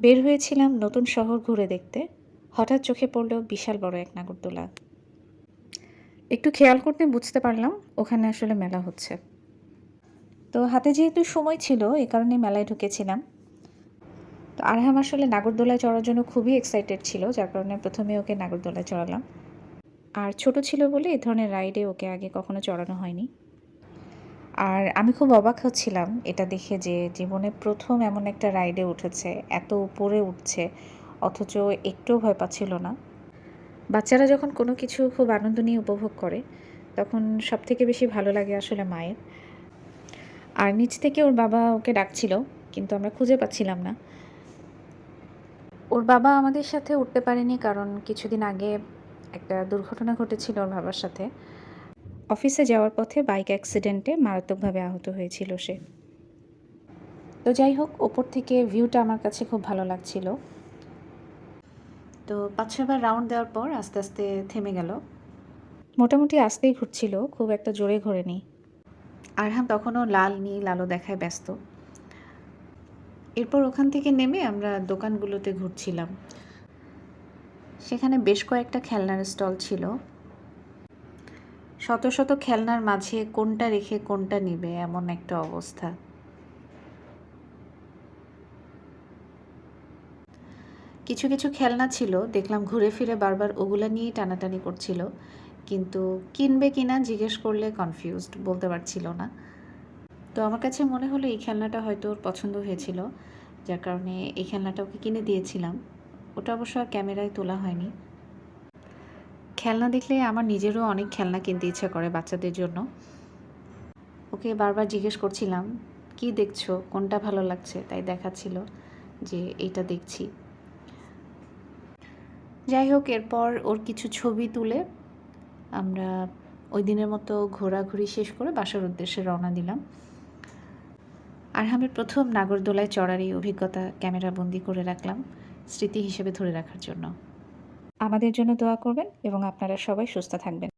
বের হয়েছিলাম নতুন শহর ঘুরে দেখতে। হঠাৎ চোখে পড়ল বিশাল বড় এক নাগরদোলা। একটু খেয়াল করতে বুঝতে পারলাম ওখানে আসলে মেলা হচ্ছে। তো হাতে যেহেতু সময় ছিল এই কারণে মেলায় ঢুকেছিলাম। তো আরহাম আসলে নাগরদোলায় চড়ার জন্য খুবই এক্সাইটেড ছিল, যার কারণে প্রথমে ওকে নাগরদোলায় চড়ালাম। আর ছোট ছিল বলে এ ধরনের রাইডে ওকে আগে কখনো চড়ানো হয়নি। আর আমি খুব অবাক হচ্ছিলাম এটা দেখে যে জীবনে প্রথম এমন একটা রাইডে উঠেছে, এত উপরে উঠছে অথচ একটুও ভয় পাচ্ছিল না। বাচ্চারা যখন কোনো কিছু খুব আনন্দ নিয়ে উপভোগ করে তখন সবথেকে বেশি ভালো লাগে আসলে মায়ের। আর নিচ থেকে ওর বাবা ওকে ডাকছিল, কিন্তু আমরা খুঁজে পাচ্ছিলাম না। ওর বাবা আমাদের সাথে উঠতে পারেনি কারণ কিছুদিন আগে একটা দুর্ঘটনা ঘটেছিল ওর বাবার সাথে। অফিসে যাওয়ার পথে বাইক অ্যাক্সিডেন্টে মারাত্মকভাবে আহত হয়েছিল সে। তো যাই হোক, ওপর থেকে ভিউটা আমার কাছে খুব ভালো লাগছিল। তো ৫-৬ বার রাউন্ড দেওয়ার পর আস্তে আস্তে থেমে গেল। মোটামুটি আস্তেই ঘুরছিল, খুব একটা জোরে ঘোরেনি। আরহাম তখনও লাল নীল আলো দেখায় ব্যস্ত। এরপর ওখান থেকে নেমে আমরা দোকানগুলোতে ঘুরছিলাম। সেখানে বেশ কয়েকটা খেলনার স্টল ছিল। শত শত খেলনার মাঝে কোনটা রেখে কোনটা নিবে এমন একটা অবস্থা। কিছু কিছু খেলনা ছিল দেখলাম ঘুরে ফিরে বারবার ওগুলা নিয়েই টানাটানি করছিল, কিন্তু কিনবে কিনা জিজ্ঞেস করলে কনফিউজড, বলতে পারছিল না। তো আমার কাছে মনে হলো এই খেলনাটা হয়তো ওর পছন্দ হয়েছিল, যার কারণে এই খেলনাটা ওকে কিনে দিয়েছিলাম। ওটা অবশ্য আর ক্যামেরায় তোলা হয়নি। খেলনা দেখলে আমার নিজেরও অনেক খেলনা কিনতে ইচ্ছা করে বাচ্চাদের জন্য। ওকে বারবার জিজ্ঞেস করছিলাম কি দেখছো, কোনটা ভালো লাগছে, তাই দেখাচ্ছিল যে এইটা দেখছি। যাই হোক, এরপর ওর কিছু ছবি তুলে আমরা ওই দিনের মতো ঘোরাঘুরি শেষ করে বাসার উদ্দেশ্যে রওনা দিলাম। আরহামের প্রথম নাগরদোলায় চড়ার এই অভিজ্ঞতা ক্যামেরা বন্দি করে রাখলাম স্মৃতি হিসেবে ধরে রাখার জন্য। আমাদের জন্য দোয়া করবেন এবং আপনারা সবাই সুস্থ থাকবেন।